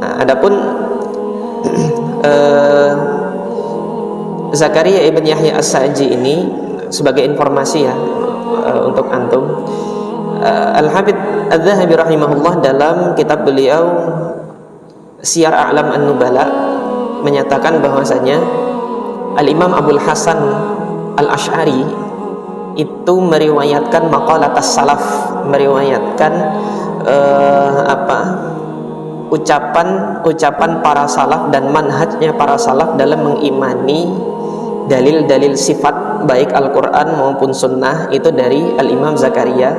Nah, adapun Zakaria ibn Yahya As-Sa'ji ini sebagai informasi ya untuk antum, Al-Hafidz Adz-Dzahabi rahimahullah dalam kitab beliau Syiar A'lam An-Nubala menyatakan bahwasanya Al-Imam Abul Hasan Al-Asy'ari itu meriwayatkan maqalatas salaf, meriwayatkan ucapan para salaf dan manhajnya para salaf dalam mengimani dalil-dalil sifat baik Al-Quran maupun Sunnah itu dari Al-Imam Zakaria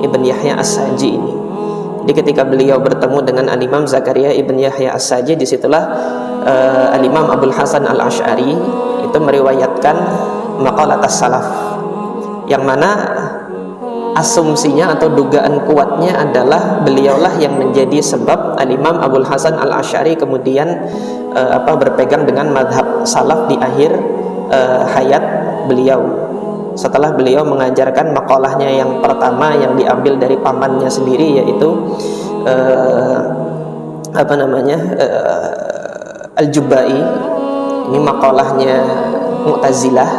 ibn Yahya As-Sa'ji ini. Jadi ketika beliau bertemu dengan Al-Imam Zakaria ibn Yahya As-Sa'ji, disitulah Al-Imam Abul Hasan Al-Asy'ari itu meriwayatkan maqalatas salaf, yang mana asumsinya atau dugaan kuatnya adalah beliaulah yang menjadi sebab Al-Imam Abul Hasan Al-Asy'ari kemudian berpegang dengan madhab salaf di akhir hayat beliau, setelah beliau mengajarkan makalahnya yang pertama yang diambil dari pamannya sendiri, yaitu Al-Jubba'i. Ini makalahnya Mu'tazilah.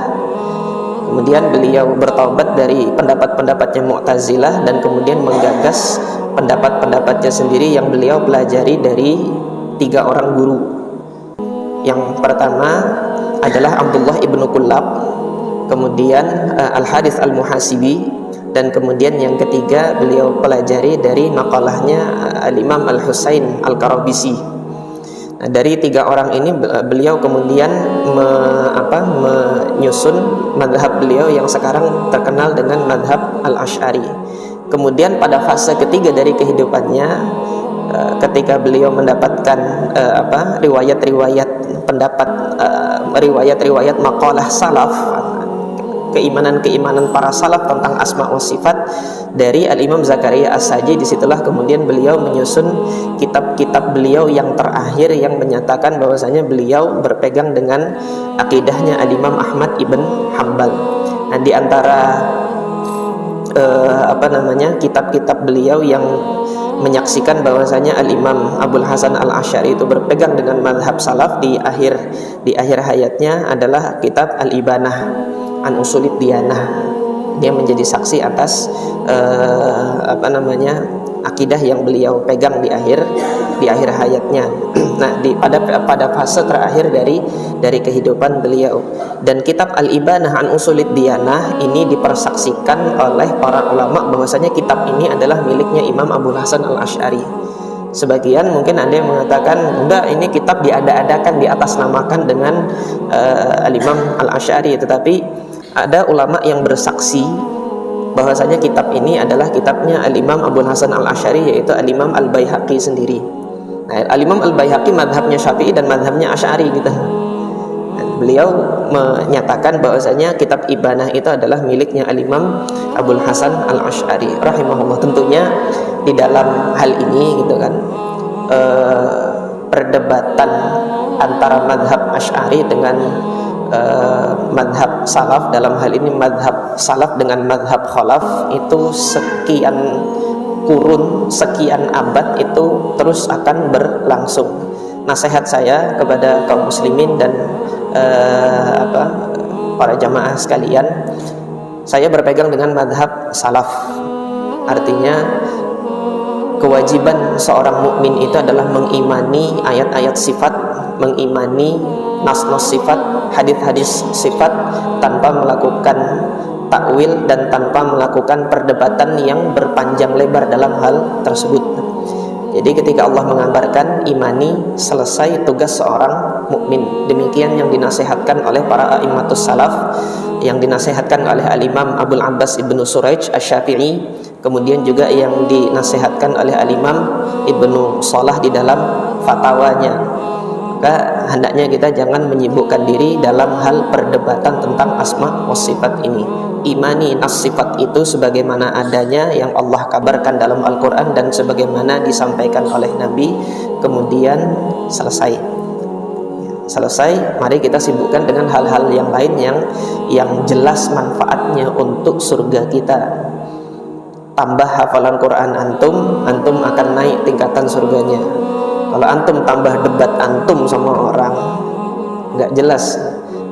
Kemudian beliau bertaubat dari pendapat-pendapatnya Mu'tazilah dan kemudian menggagas pendapat-pendapatnya sendiri yang beliau pelajari dari 3 orang guru. Yang pertama adalah Abdullah ibnu Kullab, kemudian Al-Harits Al-Muhasibi, dan kemudian yang ketiga beliau pelajari dari makalahnya Al-Imam Al-Husain Al-Karabisi. Nah, dari 3 orang ini beliau kemudian menyusun madhab beliau yang sekarang terkenal dengan madhab Al-Asy'ari. Kemudian pada fase ketiga dari kehidupannya, ketika beliau mendapatkan riwayat-riwayat pendapat, riwayat-riwayat maqalah salaf, keimanan-keimanan para salaf tentang asma wa sifat dari Al-Imam Zakaria As-Sa'ji, disitulah kemudian beliau menyusun kitab-kitab beliau yang terakhir yang menyatakan bahwasanya beliau berpegang dengan akidahnya Al-Imam Ahmad ibn Hanbal. Nah, di antara kitab-kitab beliau yang menyaksikan bahwasanya Al-Imam Abul Hasan Al-Asy'ari itu berpegang dengan madhab salaf di akhir hayatnya adalah kitab Al-Ibanah an Usulid Diyanah. Dia menjadi saksi atas akidah yang beliau pegang di akhir hayatnya. Nah, pada fase terakhir dari kehidupan beliau. Dan kitab Al-Ibanah an Usulid Diyanah ini dipersaksikan oleh para ulama bahwasanya kitab ini adalah miliknya Imam Abul Hasan Al-Asy'ari. Sebagian mungkin ada yang mengatakan enggak, ini kitab diada-adakan, diatasnamakan dengan Al-Imam Al-Asy'ari, tetapi ada ulama yang bersaksi bahwasanya kitab ini adalah kitabnya Al-Imam Abul Hasan Al-Asy'ari, yaitu Al-Imam Al-Baihaqi sendiri. Nah, Al-Imam Al-Baihaqi madhabnya Syafi'i dan madhabnya Asy'ari gitu. Dan beliau menyatakan bahwasanya kitab Ibanah itu adalah miliknya Al-Imam Abul Hasan Al-Asy'ari rahimahullah. Tentunya di dalam hal ini gitu kan, perdebatan antara madhab Asy'ari dengan madhab salaf, dalam hal ini madhab salaf dengan madhab khalaf, itu sekian kurun, sekian abad itu terus akan berlangsung. Nasihat saya kepada kaum muslimin dan para jamaah sekalian, saya berpegang dengan madhab salaf. Artinya kewajiban seorang mukmin itu adalah mengimani ayat-ayat sifat, mengimani nas-nas sifat, hadis-hadis sifat, tanpa melakukan takwil dan tanpa melakukan perdebatan yang berpanjang lebar dalam hal tersebut. Jadi ketika Allah mengabarkan imani, selesai tugas seorang mukmin. Demikian yang dinasihatkan oleh para a'immatus salaf, yang dinasihatkan oleh Al-Imam Abul Abbas Ibnu Suraij Asy-Syafi'i, kemudian juga yang dinasihatkan oleh Al-Imam Ibnu Shalah di dalam fatwanya. Maka hendaknya kita jangan menyibukkan diri dalam hal perdebatan tentang asma wa sifat ini. Imani nas sifat itu sebagaimana adanya yang Allah kabarkan dalam Al-Quran dan sebagaimana disampaikan oleh Nabi, kemudian selesai. Mari kita sibukkan dengan hal-hal yang lain yang jelas manfaatnya untuk surga kita. Tambah hafalan Quran antum akan naik tingkatan surganya. Kalau antum tambah debat antum sama orang, nggak jelas.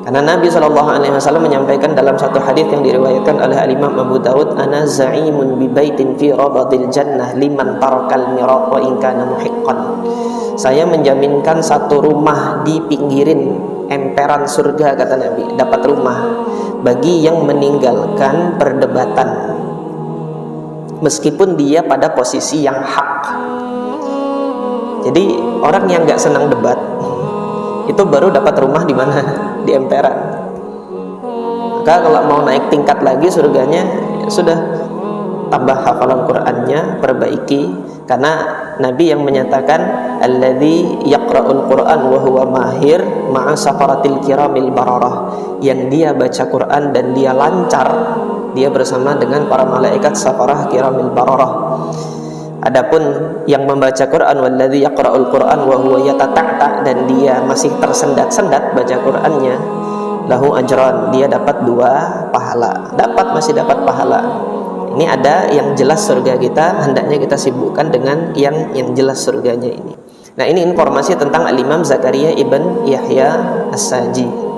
Karena Nabi SAW menyampaikan dalam satu hadis yang diriwayatkan oleh Al-Imam Abu Dawud, ana za'imun bi baitin fi radadil jannah liman tarakal miraq wa in kana muhiqqan. Saya menjaminkan satu rumah di pinggirin emperan surga, kata Nabi, dapat rumah bagi yang meninggalkan perdebatan meskipun dia pada posisi yang hak. Jadi orang yang nggak senang debat itu baru dapat rumah di mana? Di emperan. Maka kalau mau naik tingkat lagi surganya, ya sudah, tambah hafalan Qur'annya, perbaiki. Karena Nabi yang menyatakan alladzi yaqra'ul Qur'an wa huwa mahir ma'a safaratil kiramil bararah, yang dia baca Qur'an dan dia lancar, dia bersama dengan para malaikat safarah kiramil bararah. Adapun yang membaca Quran, walladzi yaqra'ul Qur'an wa huwa yatata'ta, dan dia masih tersendat-sendat baca Qur'annya, lahu ajran, dia dapat 2 pahala. Masih dapat pahala. Ini ada yang jelas surga kita, hendaknya kita sibukkan dengan yang jelas surganya ini. Nah, ini informasi tentang Al-Imam Zakaria ibn Yahya As-Saji.